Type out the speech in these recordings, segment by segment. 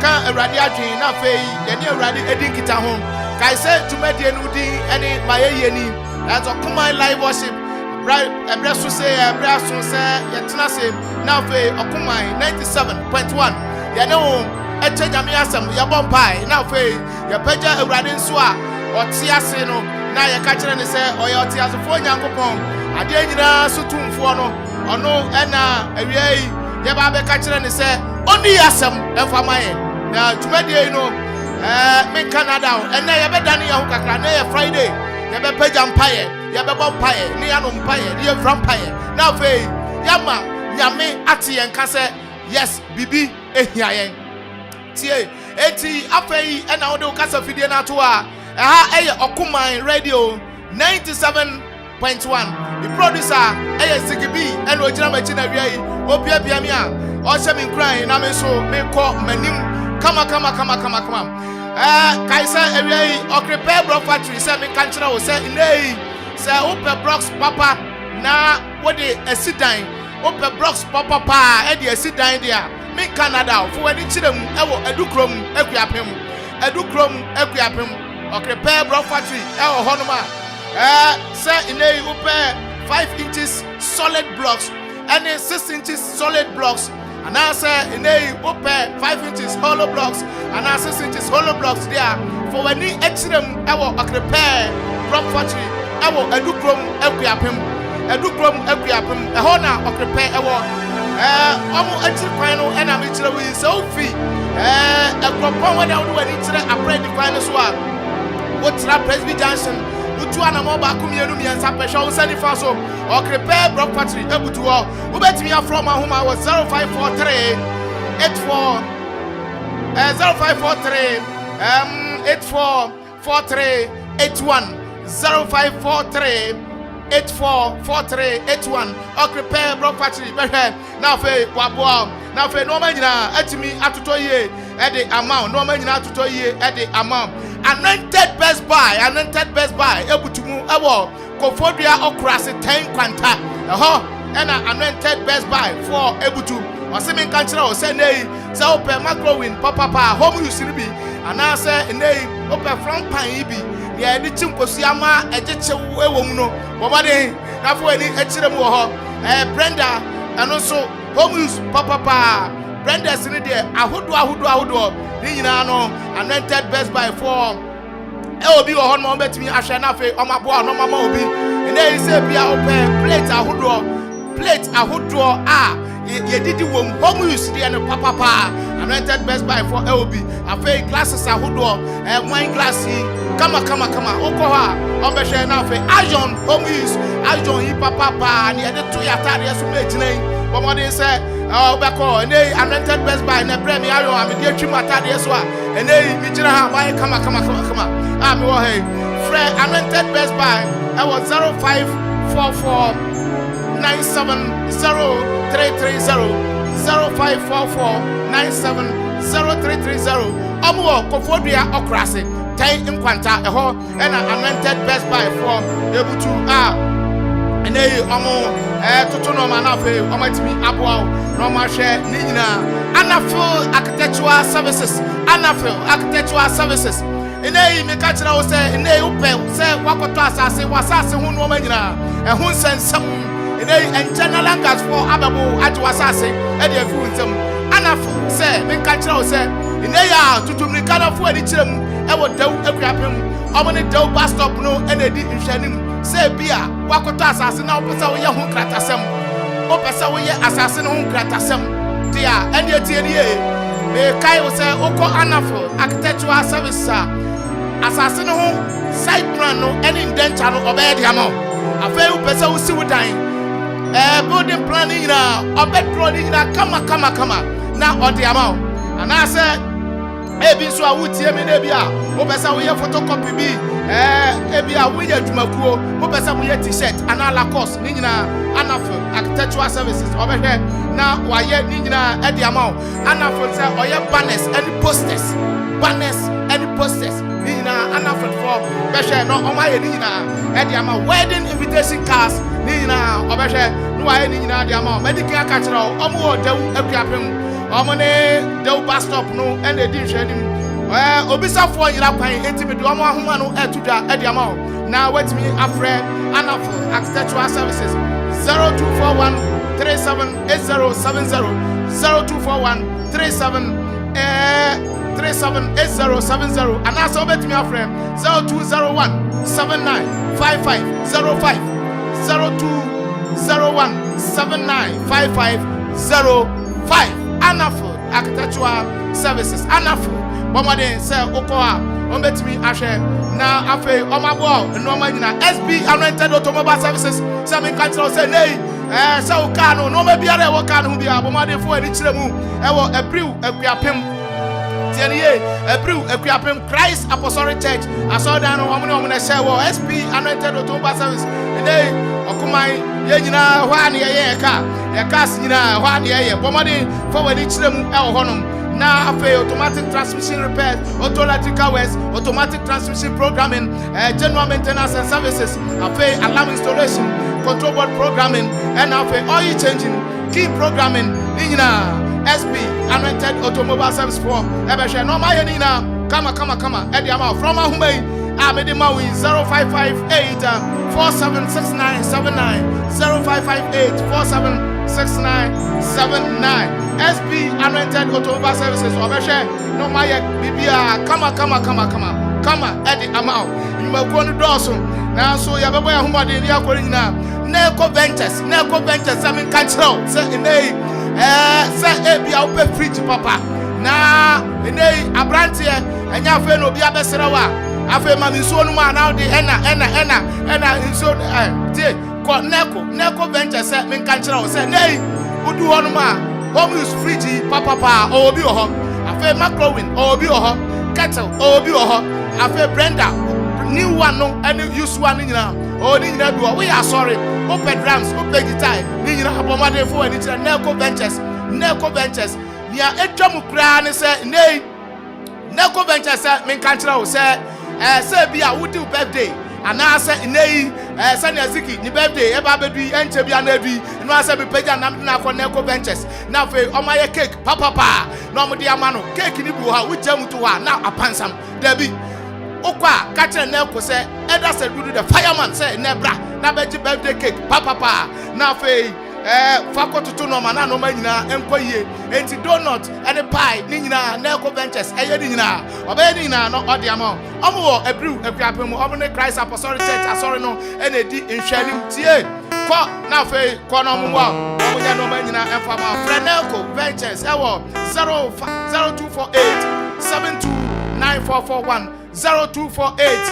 ka awurade adwen na fe ye ne awurade edin kita ho kai se tumedie no din ene maye ni as Okumai live worship ebra so se ebra so se ye tena se na fe Okumai 97.1 ye ne ho eche nyame asem ye bompai na fe ye pagya awurade nso a ɔte ase no na ye ka kire ne se ɔyɛ ɔte asefo Nyankopɔn ade nyina so tumfo no ɔno ɛna awiei ye ba be ka kire ne se oni asem efamaye na tumedie no me Canada and na ye be dane ye ho kakra na ye Friday ye be pagya mpaye ye be bompaye ne ya no mpaye ye vrampaye na fe yama nyame ate yen ka se yes bibi ehia yen tie eti afei ena wo de kasa fidie na to a aha eye Okumai radio 97.1 the producer eye Sigibi ena ogira machi na wiai obiabia mi a o se me nkran na me so me kɔ manim kama kaisa ewiai Okrepe Block Factory se me kanchira wo se nei se ope blocks papa na wo de asidan ope blocks papa pa e de asidan dia me Canada fo wani chirem ewo Adukrom Akuapem Okrepe Block Factory ewo honoma se nei ope 5 inches solid blocks and 6 inches solid blocks. And I say, in a 5 inches hollow blocks, and 6 inches hollow blocks there. For when you extreme, I will Akropong Block Factory, I will Akropong-Akuapem, a honor Okrepe, I will almost extra final, and I'm each way so free. Akropong when I do an incident, I pray the final swap. What's that Presby Johnson? Utuana moba kumiyenu miyansa pesha usani faso Okrepe Block Factory ebutuo ubeti me from home I was 0543 84 0543 8443 81 0543 844381 Okrepe Block Factory now fe wabo now fe no manyina atimi atoto ye e the amount no manyina atoto ye e the amount anointed best buy ebutumu ewo kofodua okrase 10 kwanta eho ena anointed best buy for ebutu osemi kanchira o se nei se ope macro win papa home use ni bi ana se nei ope front pan bi ye di chinkosu ama ejeche ewo mu no bobade na fo eni echire mu ho Brenda eno so home use papa Brenda sini de ahodo ni nyina no anointed best buy for obi wo ho no betimi ahwe na fe omabo no mama obi ene ise bia open plate ahodo ye didi wom home use de no papa anointed best buy for obi afi glasses ahodo wine glass kama okọ ha obehwe na fe iron home use iron yi papa ni ede to ya tare so mejina bomode se obeko ene anointed best buy na bremi iron amede atwi matade so a ene mi gira ha why kama me wo hey friend anointed best buy I was 0544 970 0544 970 omo kofodua okrase 10 nkwanta eho ena anointed best buy for ebutu ene omo toto no ma na fe omatimi aboa no ma hwe ni nyina Amanfo architectural services ene me ka kira wo se ene upe se wakoto asase wasase hu no ma nyina ehun sensam ene engeneral gas for ababo ati wasase e de afi nsam Amanfo se me ka kira wo se ene ya tutumri kana fu adi kirem e wo daw Akuapem omo ne daw bus stop no ene di nhwanim se bia wakoto asase na opesa wo ye hu kratasem opesa wo ye asase no hu kratasem dia ene etie nie me kai wo se oko Amanfo architectural service asase no ho side plan no ene indenture no obey dia ma afei opesa wo siwu dan building plan ni na obedro ni na kama na odiama ana se ebi so awutie me na bia opesa wo ye photocopy bi ebi a wo ye adwumakuo opesa wo ye t-shirt ana Lacoste ni nyina Amanfo architectural services obehwe na waye ni nyina ediama Amanfo se oye banners and posters ni nyina Amanfo for behwe no omaye ni nyina ediama wedding invitation cards ni nyina obehwe no waye ni nyina ediama medical catcher omo dawu Akuapem Omone de bus stop no and the dish him. Obisa for yira kwan enti me do omo ahoma no etudwa e de ama o. Now wait me afre Amanfo architectural services 0241 378070 0241 378070 and also wait me afre 0201 795505 0201 795505 Amanfo architectural services Amanfo Bomade say okoa ombetimi ahwe na afi omabo no manyina SB Anointed Automobile Services say me control say nei say o car no ma biara e wo car no bia bomade fo ani kiremu e wo Abriu Akuapem tieniye Abriu Akuapem Christ Apostolic Church asodan no omo na say wo SB Anointed Automobile Service nei okumai ye nyina hwa ne ye ka ye cars nyina hwa ne ye bomade fo ani kiremu e wo honom now automatic transmission repairs, auto-electrical works, automatic transmission programming, general maintenance and services, alarm installation, control board programming, and oil changing, key programming, SB, Anointed Automobile Service for no my come Eddie amount from Ahumei, Amedimawi 0558 476979 0558 476979 SB Anointed Automobile Services Obeshe no my bibia come Eddie amount you may go to Dawson now so ya baba ahuma de ya korina Neko Ventures I mean control say say bia ope fridge papa na abrantie enya fe no bia beserawa afa mami so no ma now de ena so tie ko Neko Ventures I mean control say nei udu hono ma home use fridge papa obi oho afa microwave obi oho kettle obi oho afa blender new one no any use one nyina o ni nyina do we are sorry open drums open guitar ni nyina abomade fo ani tire Neko Ventures nia etwam kra ne se nei Neko Ventures me kan kira o se se bia wudi birthday ana se nei se na ziki ni birthday e ba bedu enche bia na edu no ase be pagya na na for Neko Ventures na fe o maye cake papa na o de ama no cake ni bu ha wujam to ha na apansam dabi okwa ka kire Neko se eda se Budu the fireman se nebra na beji birthday cake papa na fe fakoto to no mana no manyina enkoyie enti donut any pie ni nyina Neko Ventures eye ni nyina obe ni nyina no ode ama omo wo Abriu Akuapem omo ne Christ Apostolic Church asori no ene di nhwanim tie ko na fe ko no omo omo nya no manyina enfa ma Neko Ventures ewo 0248 729441 0248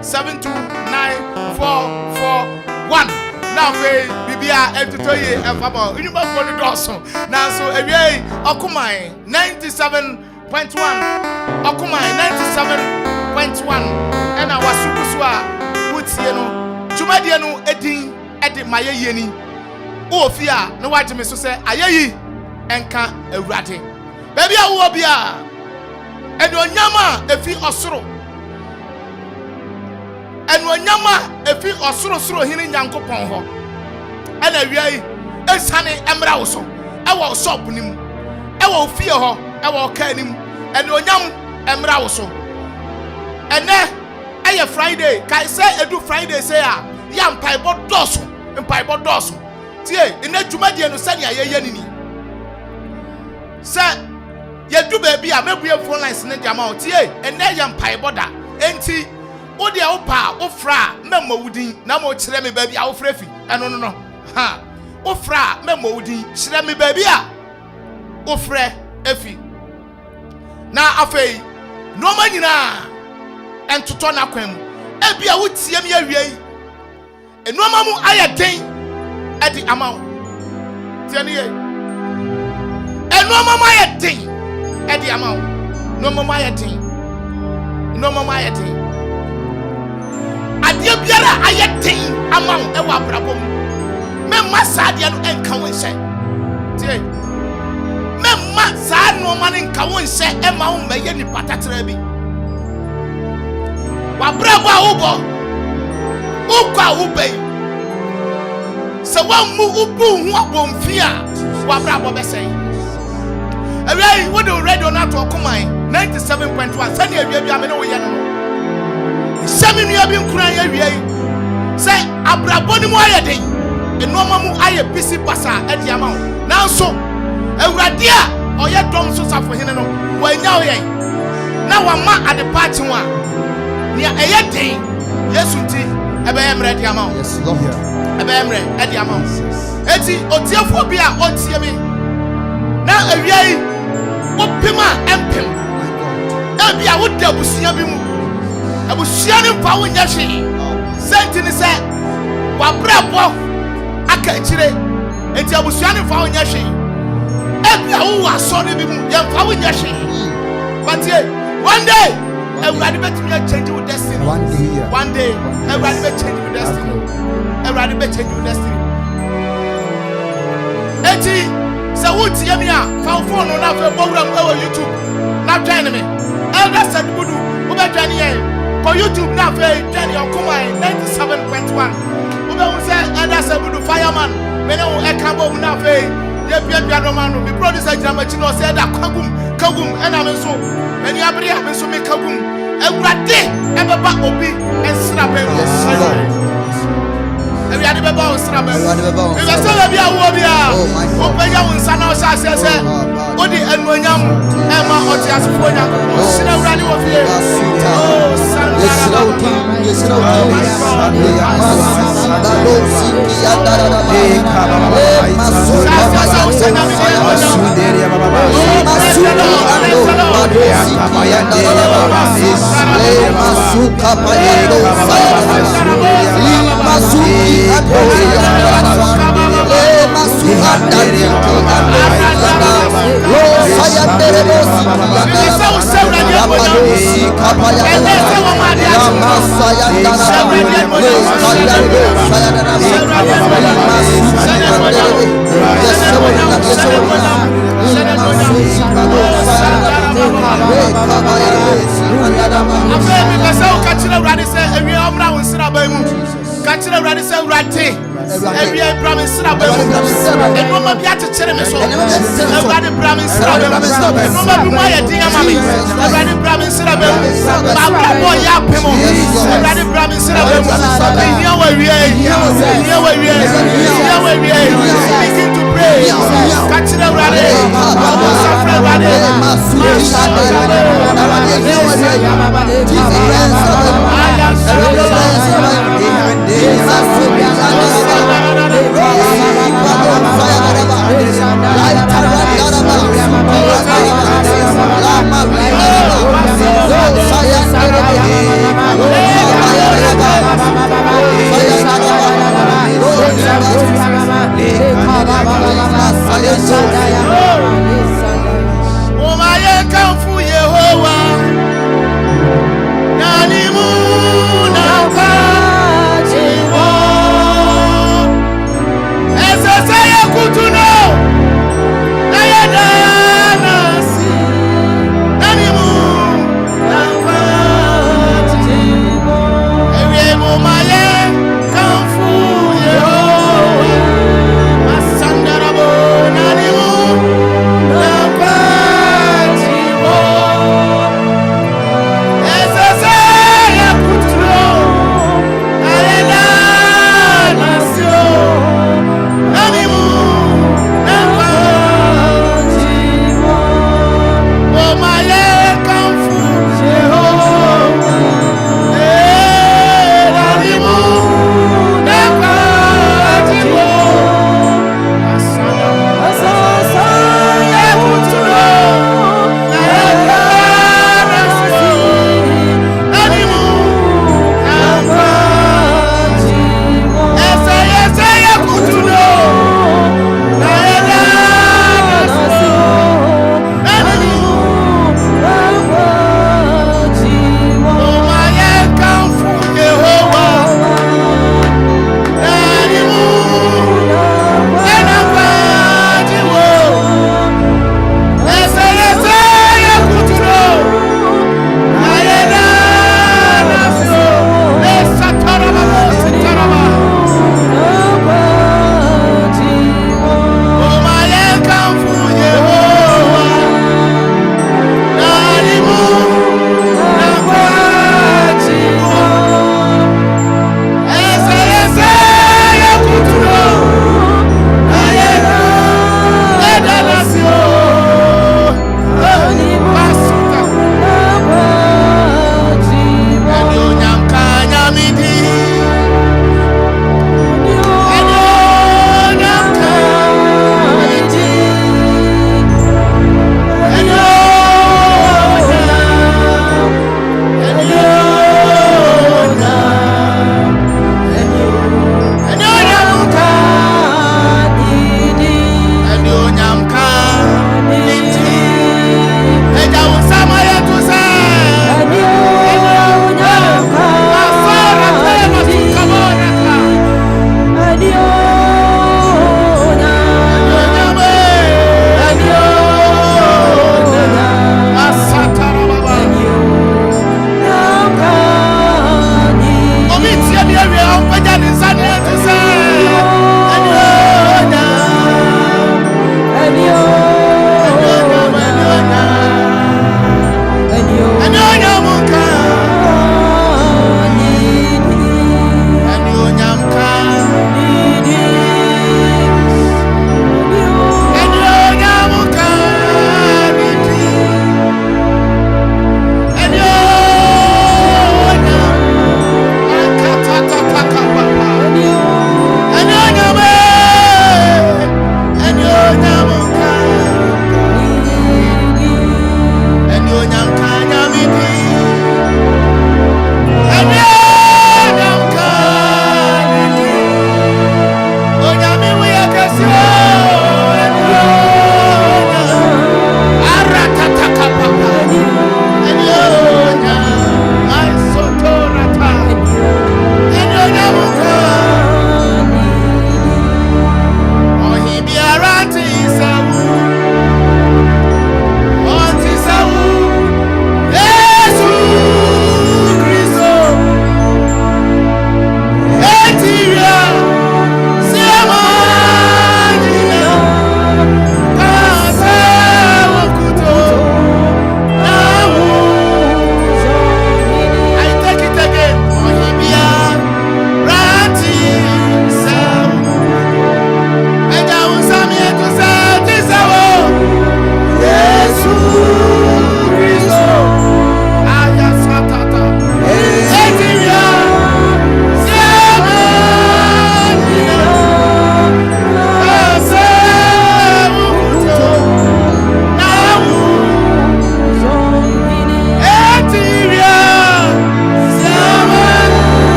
729441 now fe bibia entotoye enfama unyuma for the Dawson now so ewie okumai 97.1 okumai 97.1 and our supersua wutie no jumadie no edi maye yeni ofia no waje me so se ayeyi enka awurade baby awo bia edi onyama efi osoro enu onyama efi osoro hini Nyankopon ho ana wiai esane emra wo so ewo shop nim ewo fie ho ewo ka nim enu onyam emra wo so ene eye Friday kai say edu Friday say a ya mpaibo doso tie ene dwumadie no sane ayeye nini say yedu ba bia mebue phone lines ne diama tie ene ya mpaibo da enti o de opa ofra memmo wudin na mo kire me ba bia ofra fi no ha ofra memmo wudin kire me ba bia ofra efi na afei no manyina entoto na kwam e bia wotie me awie enoma mu ayeden edi amaw tieni ye enoma mu ayeden edi amaw no mu ayeden adia biara ayeden amaw e wa brabom memma sadia no enka wonse tie memma sa no ma enka wonse e ma wo meye ni patatra bi wa brabo a wo ukwa ubei se wa mu ubu hu abomfia wa brabo besei Away, what do radio not to come 97.1. Send you a no. Semi near being crying. Say, Abrabonimoya day. And no mamu I a busy passer at the amount. Now so, a radia or your drum so for him. Why now, now I'm at the party one. Near a day, yes, a bamre at the amount. Yes, Lord. A bamre at the amount. Eti, Otiophobia, Otiami. Now a yay, what Pima and Pim. Elbia would double Siabimu. I was sharing power in Yashi. Sentini said, Wabrabo, Akachire, and I was sharing power in Yashi. Elbia who was sorry, young power in Yashi. But one day, everybody better change your destiny. One day, everybody better change your destiny. Everybody better change your destiny. Eti, so what's Yamia? Found phone on our program over YouTube. Not joining me. Elder Seth Budu, who better join for YouTube now, Jenny or Kumai 97.1. Who say Elder Seth Budu fireman? Many who Akropong now, we producer Jamachino said that Kagum, and I'm so many Abria, so make Kagum, and Rati, and Baba Obi, and Snapper. And we had the Baba Snapper. We were still a Bia Wobia. Open your son, says, Odi and William, Emma Otias Foya, Sina Rally of here. Oh, San Nani mu na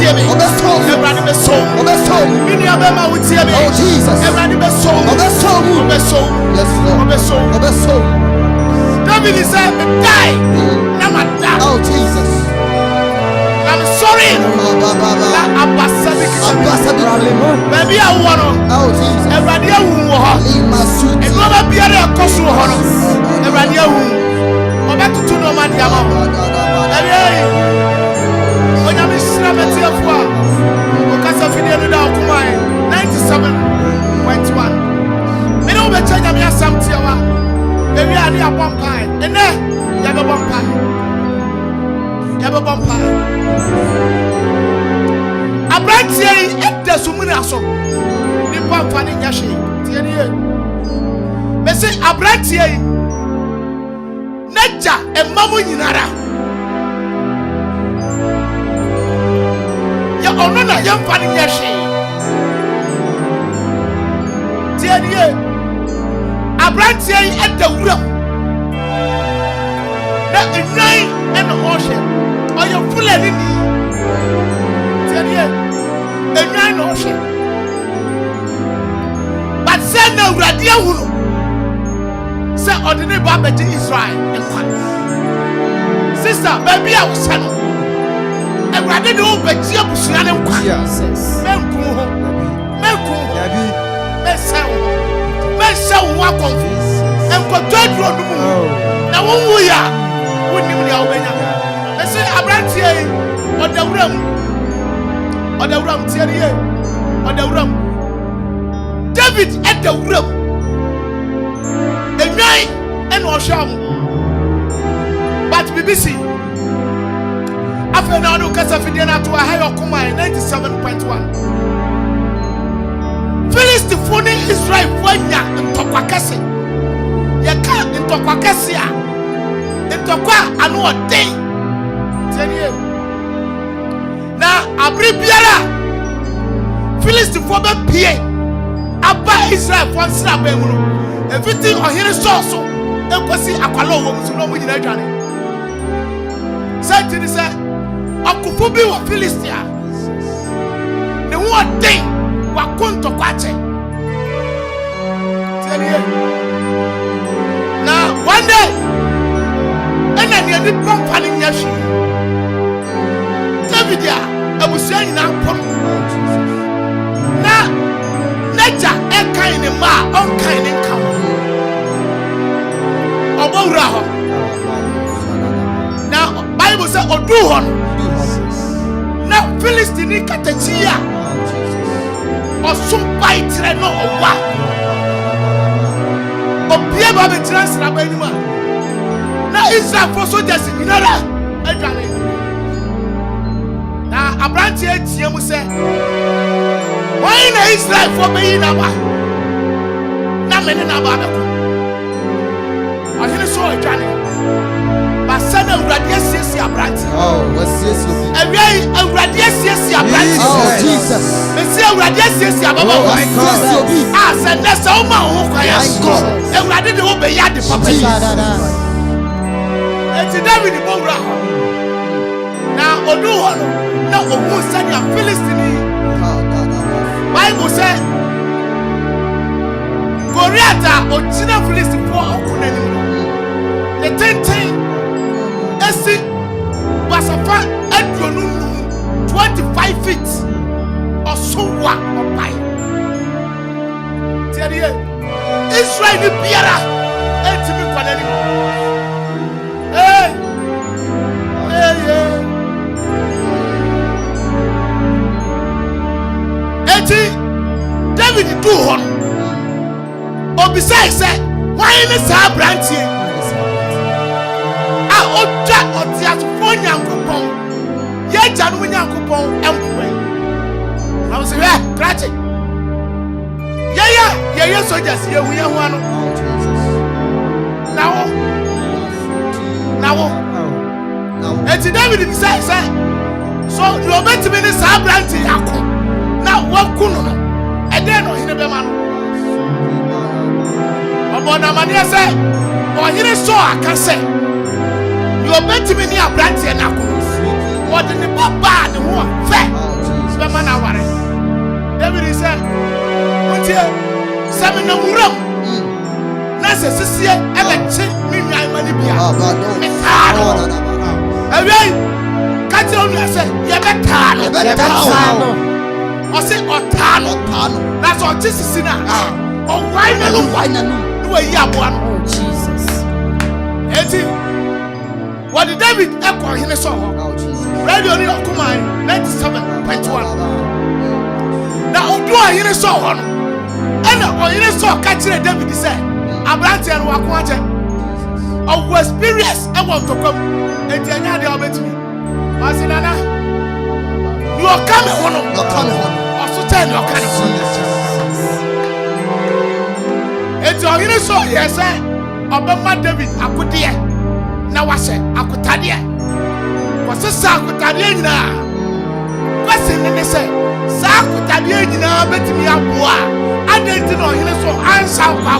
wotie me. Everybody be so. Mini abema wotie me. Oh Jesus. Everybody be so. Yes, Lord. David said, die. Never die. Oh Jesus. I'm sorry. Baby, I want to. Oh Jesus. Everybody, I want to. And never be a cost of honor. Everybody, I want to know my dear mama. When I'm in Sramati of war, because of the other of 97.1. Me no be change me asam tiawa. Baby, I need a bomb pie. And then, you have a bomb pie. You have a bomb pie. A brand saying, it does so. The bomb fan in Yashi. They say, a brand saying, Naja and Mamu Yinara. You honor young fan in Yashi. Abrantie at the room. That is nine and the ocean. Or you're full of it. Tell you, a nine ocean. But send no radio. Say, ordinary Baba to Israel. Sister, baby, I was sent. And rather do but Jabushan and Quas. Men cool. So walk on and for dead road. Now, we are wouldn't even know. Let's say a branch on the room, Thierry on the room. David at the room. A night and Osham. But BBC after now, Casafidiana to a higher coma 97.1. Philistine Israel wanya ntokwakase yeka ntokwakase a ntokwa anu odin tenie na abribiara Philistine fo be pie aba Israel fo nsra ba mu no everything ohire so ekosi akwalo wo musu no mu nyina dwane say Akuffo bi wo Philistine ne wo odin wakonto kwache now one day and then you need pump and yashi David ya abusia nyina pom na nature e kind ma on kind nka obowra ho now Bible say odu ho na Philistine katachia Osumpai no owa obie ba be transfer ba anima na Israel for soldiers nyinara adwane na abranti etie mu se why na Israel for be na ba na mene na ba be ko ahene so adwane ba sana urade siesie abranti siesie urade siesie abranti Jesus Monsieur urade siesie ababa send us all my own kwaya urade de wo be ya de papa enti David bowra na odu ho na owu sanya Philistine Bible say Goliath ochina Philistine for okunani the ten esi basafa adwonu 25 feet osowa opai tiare Israel ni biara etimi kwanani eti David do hon obisai say why ni sa brantie oja otias fo nyankopon ye janu nyankopon empwe I was here tragic yeah soldiers ye hu ye hu ano now eti David bi say so no betimi ni sa branti akọ na wakunu no ede no hine be ma no obona mane say ohire so akase you bet me near branch and What in the papa and the war fair? na ware. David said, "Untie sami na muram." Na se sisi ebe chi mi nwan mani bia. Me taano. Awei kati onu ase ye betano. Ose otano. Na so chi sisi na. O wai na no. No yi aboa no. Oh Jesus. Eti what did David echo him so ho. Radio ni okuman 97.1. Na odu ahine so ho no. Ena oyine so ka kire David say Abrante no wako aje. Of experience e want to come. Enti anya de obetimi. Asinana. You are coming one. You are coming one. Also tell you are coming. Enti oyine so yes say Obama David akudie na wase akutade. Wase sa akutade nyina. Wase ne say sa akutade nyina betimi aboa. Adenti no oyine so ansa akwa.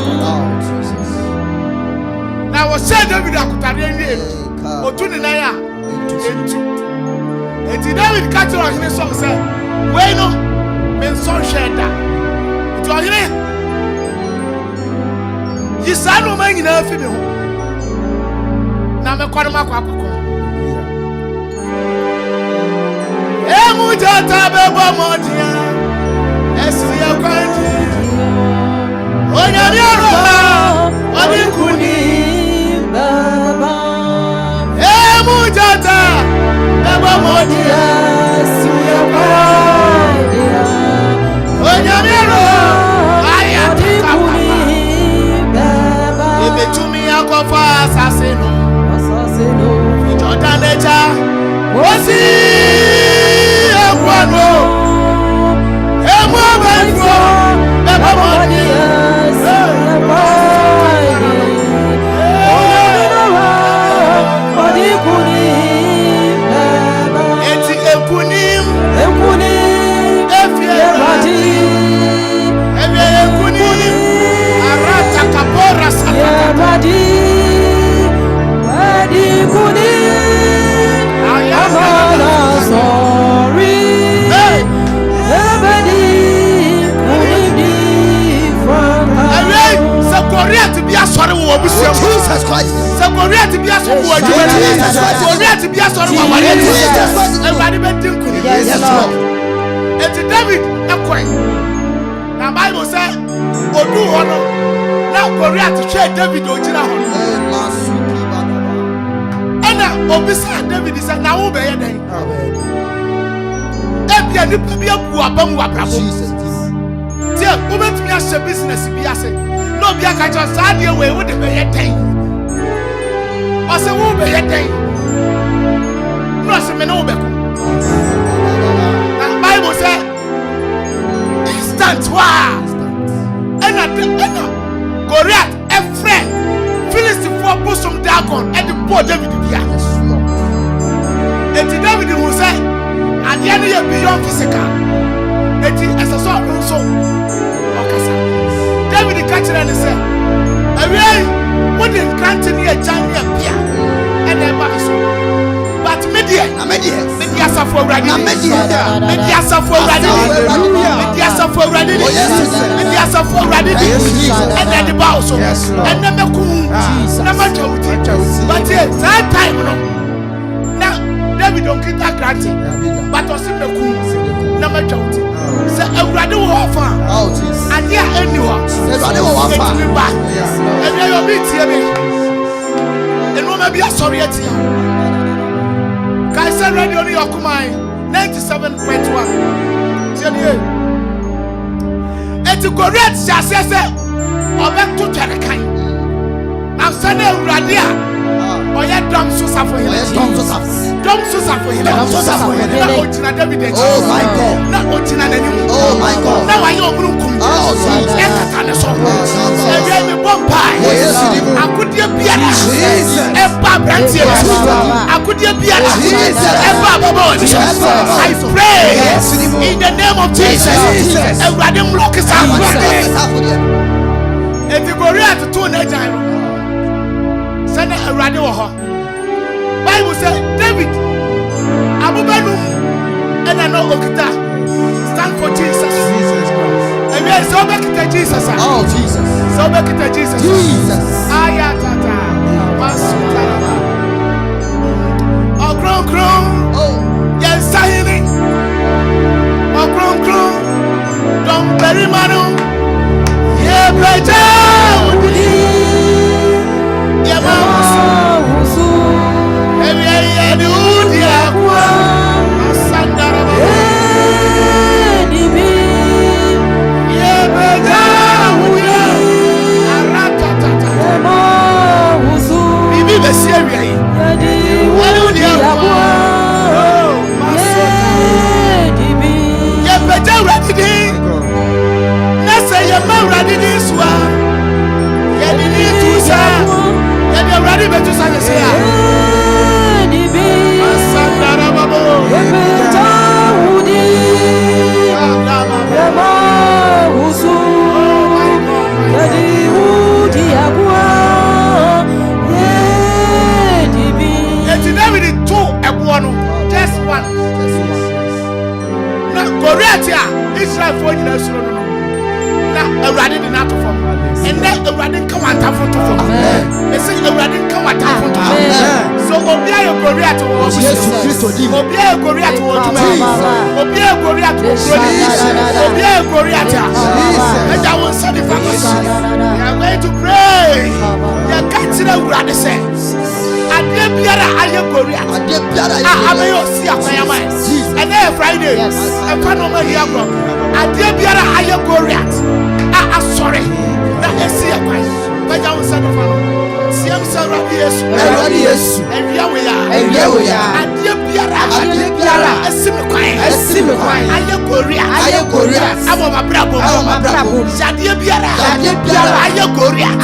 Now was said David akutade ni otu ni na ya enti David catch on his song say we no men son sheda to ohire yisanu man nyina afi me ho na me kwado makwa akoko emu jota bebo modia esi ya kwanji onyami oro oni kuni Mujata Baba Modia Suya Padia Onyamiro Ayatikuni Baba Ibetumi Akuffo assassino Jordan Eja Osi Ekwano Emu Amanfo Baba Modia Suya Padia Jesus Christ. So Korea to be a so Korea to be a sort of everybody betting could yes Lord. And David a coin. Now Bible said Odu honor. Now Korea to share David Ojina honor. And now Obisa David is now obey a day. Ebia ni pabia bu abamu abrabo. Tie obetumi a share business bi ase. No be a catch us sad way with the very thing. I say, who be a thing? No, some men over. The Bible says, instant war. And a Goliath, a friend, Philistine for bosom dragon, and the poor David. And the David who said, at the end of beyond physical, and as a sort of so. David catcher and said, "Away, what did granting me a champion Pia and a basso? But media for ready, media for ready, and then the basso, and then the coon, but yes, that time now David don't get that granting, but was in the coon, number 20. Say a brother offer. Oh Jesus. And yeah, anyone. Say brother offer. And then you meet here. And no maybe sorry at you. Kaisa radio ni okumai 97.1. Tell you. Et correct say obek to Jerican. Now send a radio. Oya drum so for him. Drum so for him. Oh my God. Oh my God. Now I know Brukum. Oh Jesus. I could be I pray in the name of Jesus. And Radim Block is out. If you go real to 2 send a radio. Bible says David Abubanu and I know Okita Jesus. Oh, Jesus. So make it a Jesus. Jesus. Ayatata. Masutaraba. Oh, kron. Oh. Yes, Sahini. Oh, kron. Don't bury Manu. Yeah, Braja. Yeah, Mama. Yeah, the Udia. Masandaraba. Yeah, Braja. Aratata. Bibi Besiria. What do you have? Ready this one. You need to say. You ready to say. Just one. Now, Korea, Israel for you. Already did not perform. And then already come and have to perform. They say already come and have to perform. So Obia Korea to Obia Korea to Obia Korea to Obia Korea to and I will send the family. We are going to pray. You can't see the word they say. I did Biara Aya Korea. I may see a fire. And then Friday, and Panama here. I did Biara Aya Korea. Sorry, that is here. But I was saying, Siam Saradius, and here we are, and dear Piara, a simiquine, Aya Korea, I'm a bravo, Sadia Piara, Aya Korea,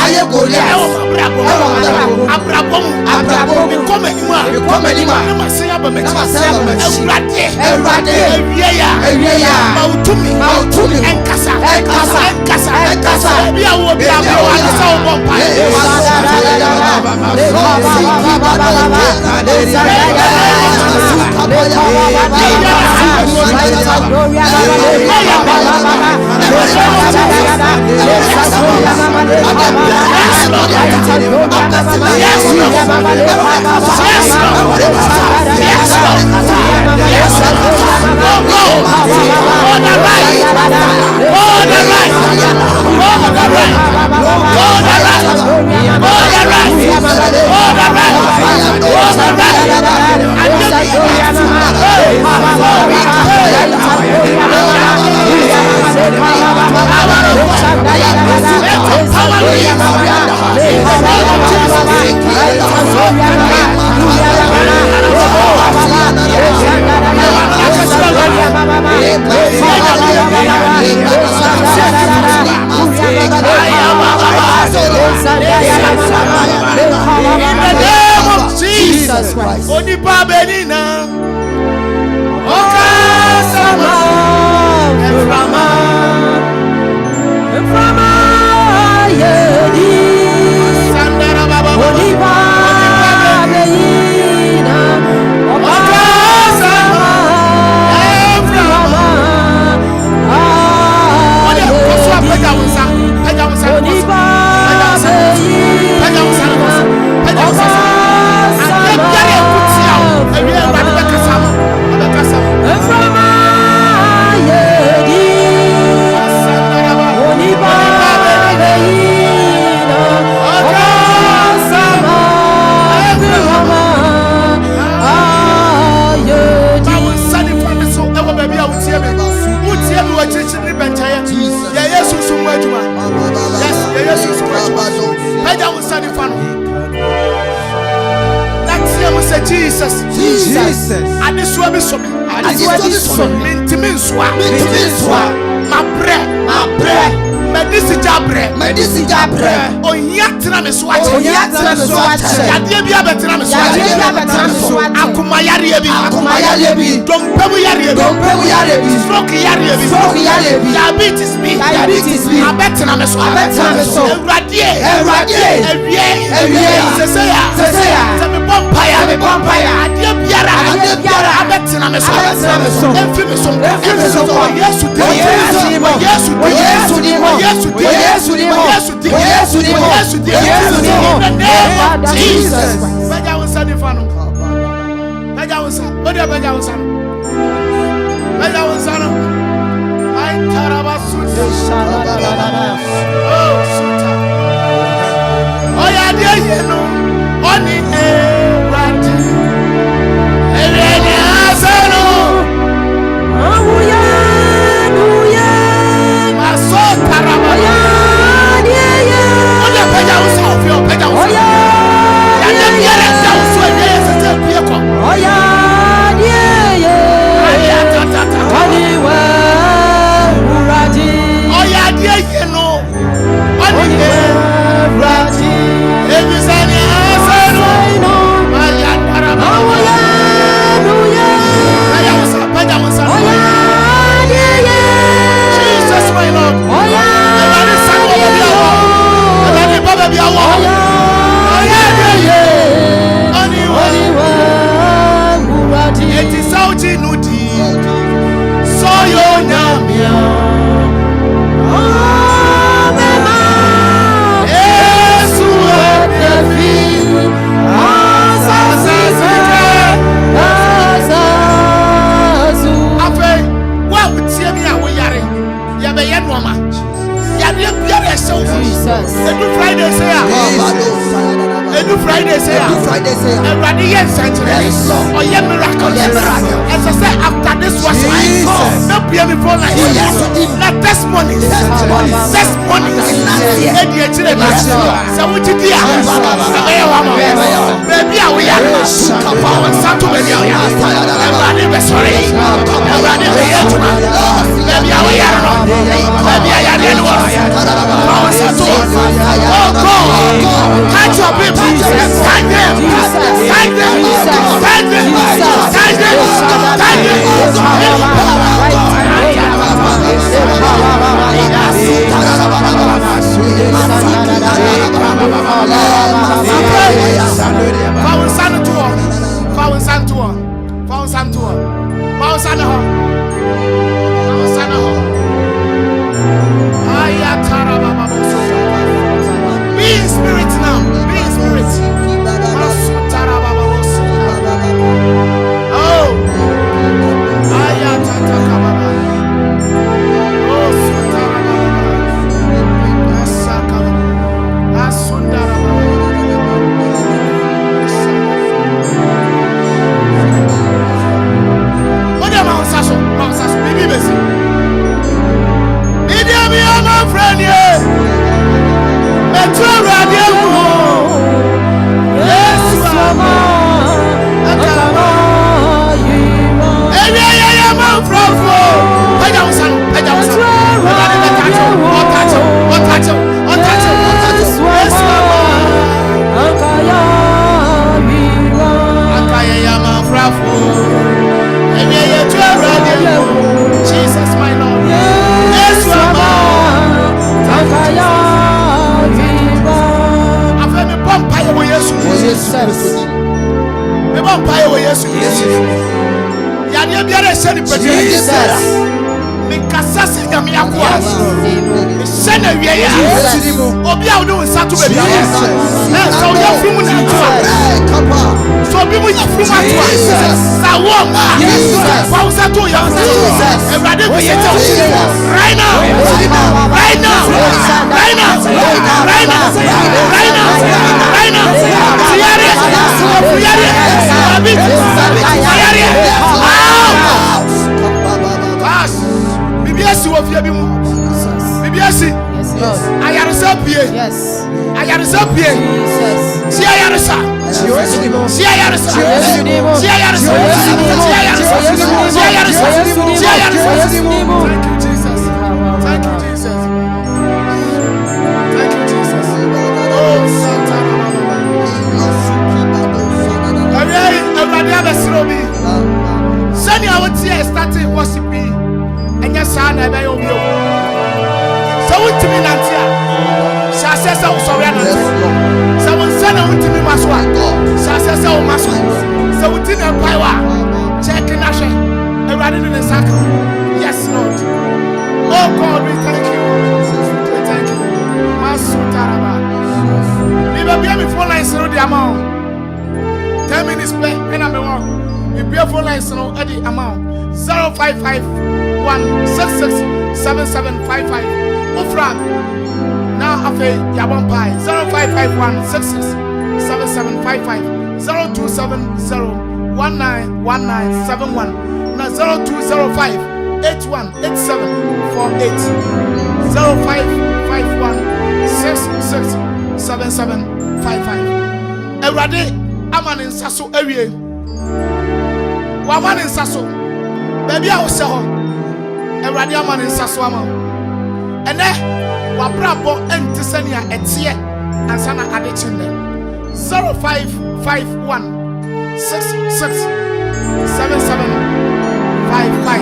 Abrabo, come anymore, say up a and Casa, we will be able to Jesus Christ. Onipa benina. Oka sama. Eframa. Yedi. Sandara baba. Onipa benina. Oka sama. Eframa. Onipa Jesus. And this will be so. My bread. Medisi jabre. Oyatina me swatch. Yadia bia betina me swatch. Akuma yarebi. Dompebu yarebi. Stroke yarebi. Diabetes me. Abetina me swatch. Eradie. Seseya. Me bompire. Adia biara. So in the circle. Yes, Lord. Oh God, we thank you. We thank you. Masutaraba. We will be able to follow the amount. 10 minutes play, and I'm on. We be able to follow the amount. 0551667755. Ufra. Now after Yabon Pi 0551667755 0270191971 now 0205 818748 0551667755 Ewrade aman insaso awie waman insaso baby a wo se ho Ewrade aman insaso ama ene wabrabo entisania etie ansana adechinde 0551 667755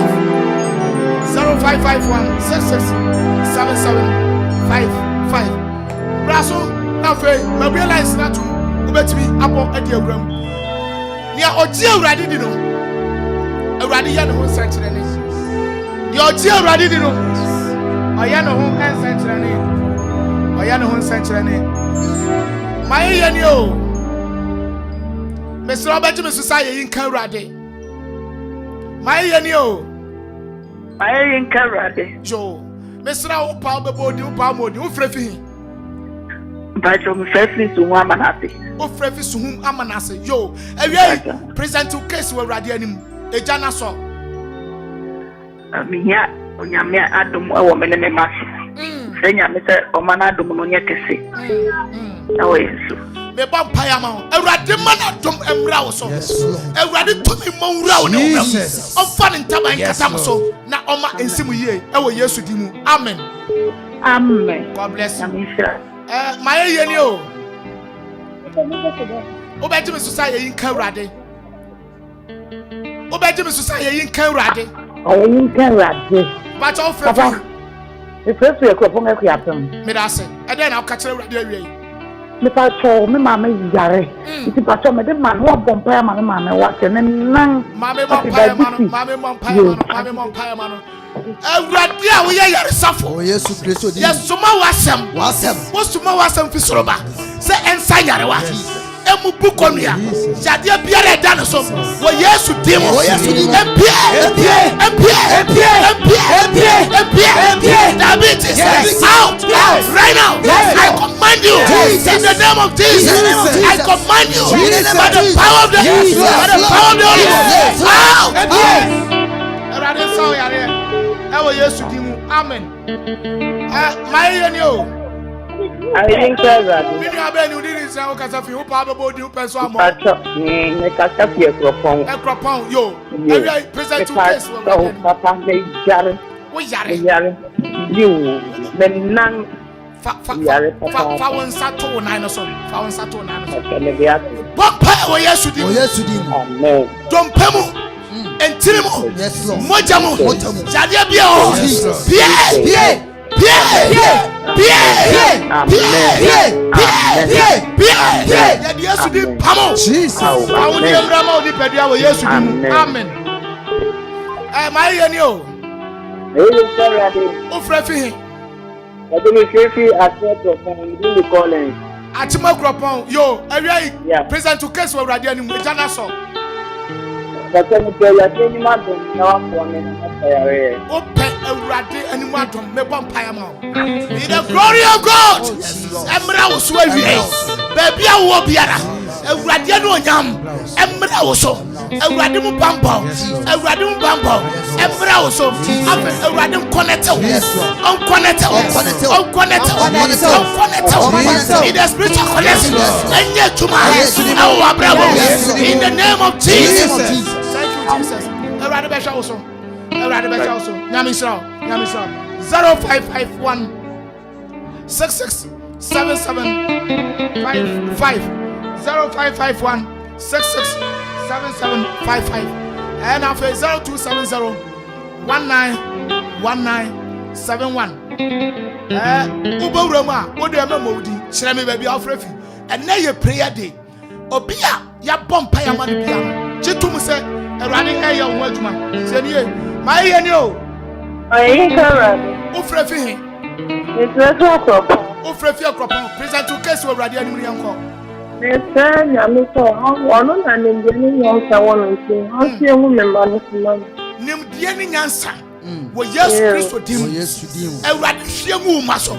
0551 667755 braso na fe ma realize na to obetimi abo ade awram nia oji awrade di no awrade ya ne ho sankyere ne nia oji awrade di no oya ne ho sankyere ne oya ne ho sankyere ne my ye o Mr. Obeti me society in Kanrade my ye o my in Kanrade jo Mr. Opa bebodi upa modi ufrefi but you frefi to amanase ufrefi suhum amanase yo ewie present case we rade anim ejana so amia onyame adom e wo me ne mase senya me se o mana adom no nye kese na wo yesu me ba mpaya ma Ewrade man adom emra wo so Ewrade tumi mo wura wo ne wo ofa ne ntaban kata mo so na oma ensimu yie e wo yesu di mu amen amen God bless you amisha my ye ni o obeti me society in Kanrade obeti me society in Kanrade in Kanrade but all papa the first week Akropong-Akuapem me da se e den na ka kire Ewrade awie me pa cho me mama yare iti pa cho me de man wo bompa ma me mama wa te ne nan mama bompa ma no mama bompa ma no Ewrade a wo ye yare safo oh Yesu Kristo di yes suma wasem wo suma wasem fi soroba se ensa yare wa emu bukonua jade biara da no so wo Yesu dim empie diabetes out right now I command you in the name of Jesus I command you by the power of the Holy Ghost out Erade so yare e wo Yesu dim amen my ye o I think that we are being udin say o kasa fi o pa body o person amo me kasa fi Akropong yo every present to case so papa me yare wo yare you me nan fa won sato na no so fa won sato na no so me bia papa wo Yesu di amen dompemu entirimu yes Lord mojamu jade bia o pie Yesu di pamo Jesus awon di emrama odi pedua wo Yesu di amen my ye ni o o frefi Akropong yo area present to case wo Ewrade ani mu jana so But me tell you, you must know what open Ewrade ani mu adom me bompaya ma be the glory of God emra wo so awie baby a wo biara Ewrade no onyam emra wo so Ewrade mu bambo emra wo so afa Ewrade connect on connect in the spiritual connection enye tuma awo abrabo in the name of Jesus thank you Jesus Ewrade be sha wo so nyame sra 0551 667755 0551 667755 and after 0270 191971 ubawrama wode amamodi kyerɛ me baabi afrefi ɛnɛ yɛ prayer day obia ya bompa ya man bia no gyetum sɛ Ewrade ɛyɛ ho adwuma sɛ nie My yenio. I ain't correct. Ufrefi. It's a Akropong. Ufrefi Akropong. Present to case we radio ni yanko. It's a Yamiko. One and in the young someone and I'll see a woman man. Nim dieni nyansa. Wo Yesu Kristo dim. Ewrade hwemu maso.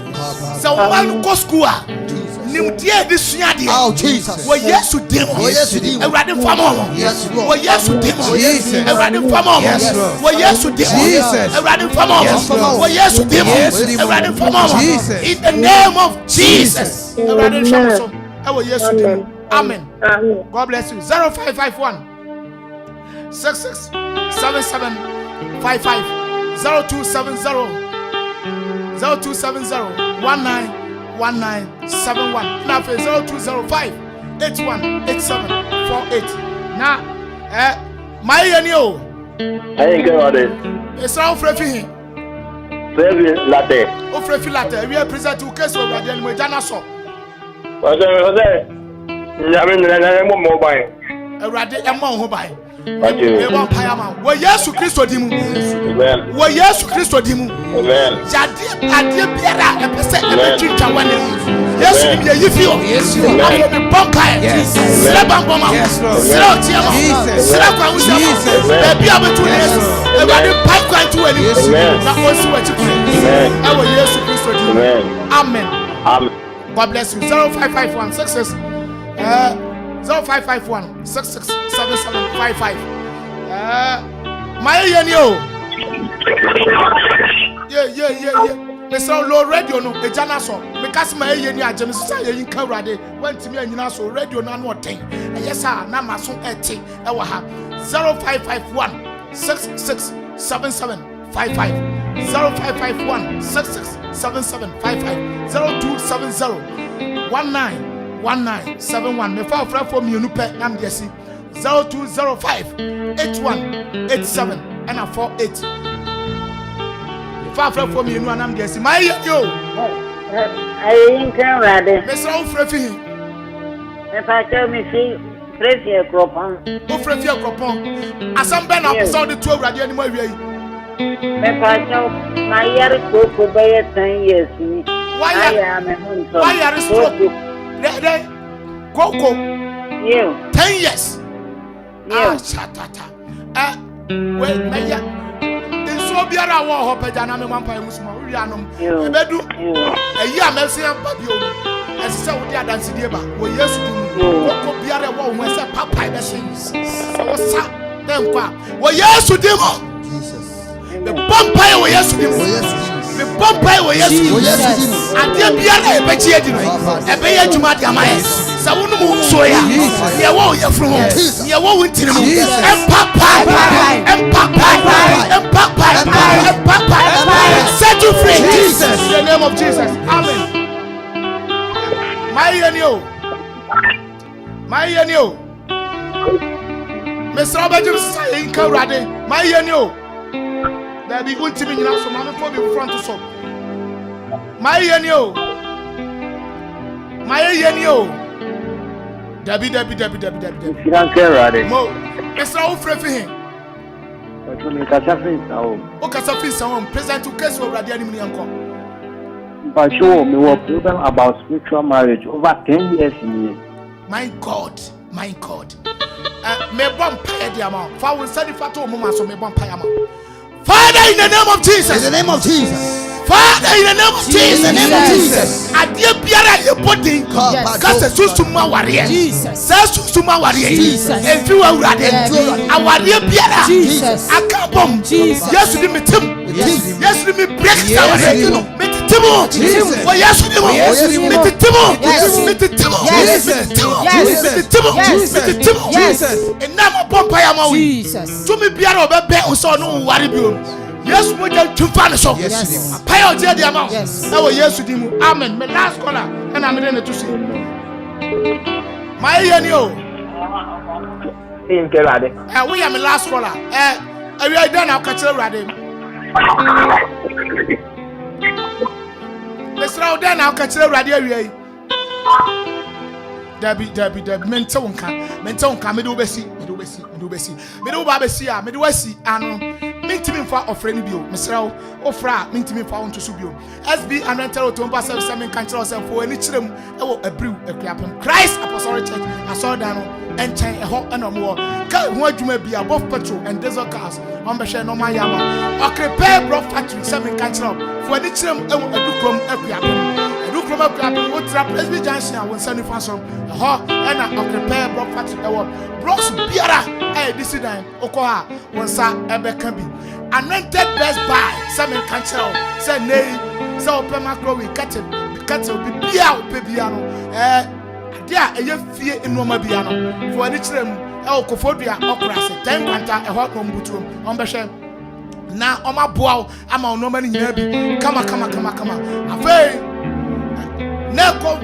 Se wo man go school a. Nim die de sua de. Oh Jesus. Wo Yesu dim. Ewrade famo. Wo Yesu dim. Ewrade famo. Wo Yesu dim. Ewrade famo. Wo Yesu dim. Ewrade famo. In the name of Jesus. Ewrade famo. Ewo Yesu dim. Amen. God bless you. 0551 667755 0270 191971. Now for 0205 818748. Now, my yenio. I ain't got it. It's all free. Very latte. Oh, free latte. We are present to case of Radian with Janaso. What's that? I mean, I'm mobile. A radi among who buy. What you? Well, Yesu Kristo dimu. Well, Well, Yesu Kristo dimu. well. Jadi adi biara epese ebetinta wane. Yesu ni ye yifio. Afo mi pompa e. Sira bamboma. Sira otiama. Sira kwa usama. Baby abetu Yesu. Ewade pipe kwa ntu wani. Na osi wachi kure. Ewo Yesu Kristo dimu. Amen. Amen. God bless you. 0551 66 0551 667755. My yenio. Yeah. Me say low radio no e jana so. Me kasi my yeni agem so say yin kan rade. Want me anyina so radio na no ten. Yes sir, na maso ete e wa ha. 0551 667755. 0551 667755. 0270 191971. Me fa for me nupe nam de si 0205 8187 and a 48. Fa for me nu nam de si my yo. I ain't correct. Me so frefi. If I tell me see, Frefi Akropong. O frefi Akropong. Asam ben na so de to awrade ani ma wi. If I tell my year go by 10 years. Why are you stroke? Go. You. 10 years. Yeah. Chatata. Well, Maya. In so biara wa ho pejana me mampa musuma wi anom. Ebedu. Eyi amesi ampa bi o. Ese wo dia dance die ba. Wo Yesu dum. Go biara wa ho ese papa be shin. So sa dem kwa. Wo Yesu dim. Jesus. Me pampa wo Yesu dim. Me pampa wo Yesu dim. Ade biara e bechi edi no. E be ye djuma de amaye. Sa wonu mu soya. Ye wo ye fru ho. Ye wo wuntiri mu. Empapa. Set you free. Jesus. In the name of Jesus. Amen. My yenio. Mr. Obajim say in Karade. My yenio. There be good team in your so man for be front to so. My yenio. Debbie. You don't care, right? Mo. Mr. Ofrefi. O kasafi someone present to case of radio ni yanko. But show me what program about spiritual marriage over 10 years in here. My God. Me bomb pay the amount. For we study for 2 moments so me bomb pay amount. Father, in the name of Jesus. In the name of Jesus. Father, in the name of Jesus. In the name of Jesus. Adia biara ye body. Kase susuma warrior. Jesus. Say susuma warrior. Jesus. If you are ready, awarie biara. Jesus. Akabom. Jesus. Yes, you me tim. Yes, you me break down. Me timo. Jesus. Oh yes, you me. Me timo. Me timo. Jesus. And now my pompa ya mawi. Jesus. To me biara obebe so no wari bio. Yes, we can tufan so. Yes. Pay out the amount. Yes. Now yes, you dimu. Amen. My last caller, and I'm ready to see. My yenio. In Kerade. We are my last caller. We are done now. Catch the radio. Let's roll down now. Catch the radio. Debbie, mental unka, me do besi, and mintimi mfa ofrani bio mesrawo ofra mintimi mfa onto so bio SB anointed otomba service men kan kire oself for ani kirem ewo abriw Akuapem Christ Apostolic Church asoda no enchen eho enomo ka ho adwuma bia both petrol and diesel cars on be share normal yama Akropong bro factory men kan kire for ani kirem ewo adukrom Akuapem Akuapem wo trap SB junction a won sanu faso eho ena Akropong bro factory ewo bros biara decidan okoha wonsa ebeka bi anointed best buy some cancel say nay say open macro we catch bi bia opebia no dia eye fie enoma bia no for ani kirem Akuffo dua okra se 10 kwanta eho kombutuom onbehwe na omaboa ama onoma ni nyina bi kama afei Neko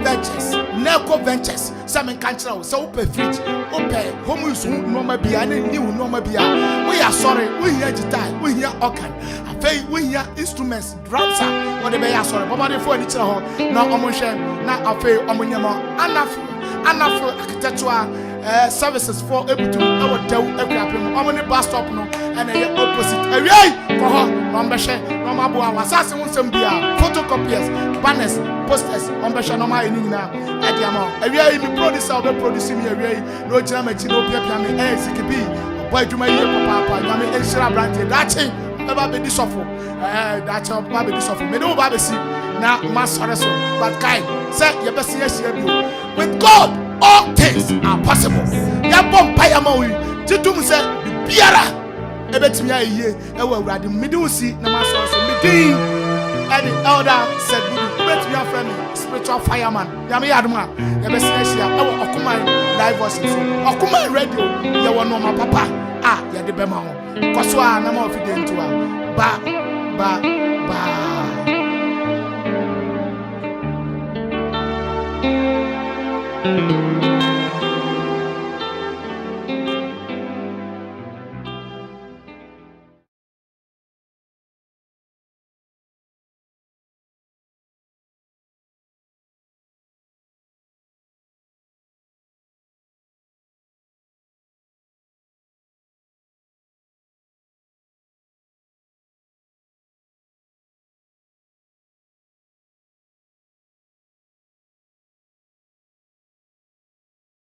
Ventures some cancel so open fridge open home use normal bia na new normal bia we are sorry we hear guitar we hear organ afei we hear instruments drums what they be sorry baba dey for any tell ho na omonhwe na afei omonyama Amanfo architectural services for ebutu our dew Akuapem omoni bus stop no and a opposite away for her nombehwe nomabo awasase wonsem bia photocopiers banners posters nombehwe normal enina ediamo away me producer be produce me away no gina machi no pia me sikibi boy djuma ye papa nyame enshira brand dachi eba be disofo dachi eba be disofo me no ba be si na masore so but kai say ye be see ye bio with God all things are possible. Ya bompa ya mawi. Titum se biara ebetimi aye ewa urade midusi na maso so midin. And the elder Seth Budu ebetimi aframe spiritual fireman. Ya me yaduma ya be sineshia ewa Okuman live voice so. Okuman radio ya wono ma papa ya de bema ho. Koso a na ma ofide ntua. Ba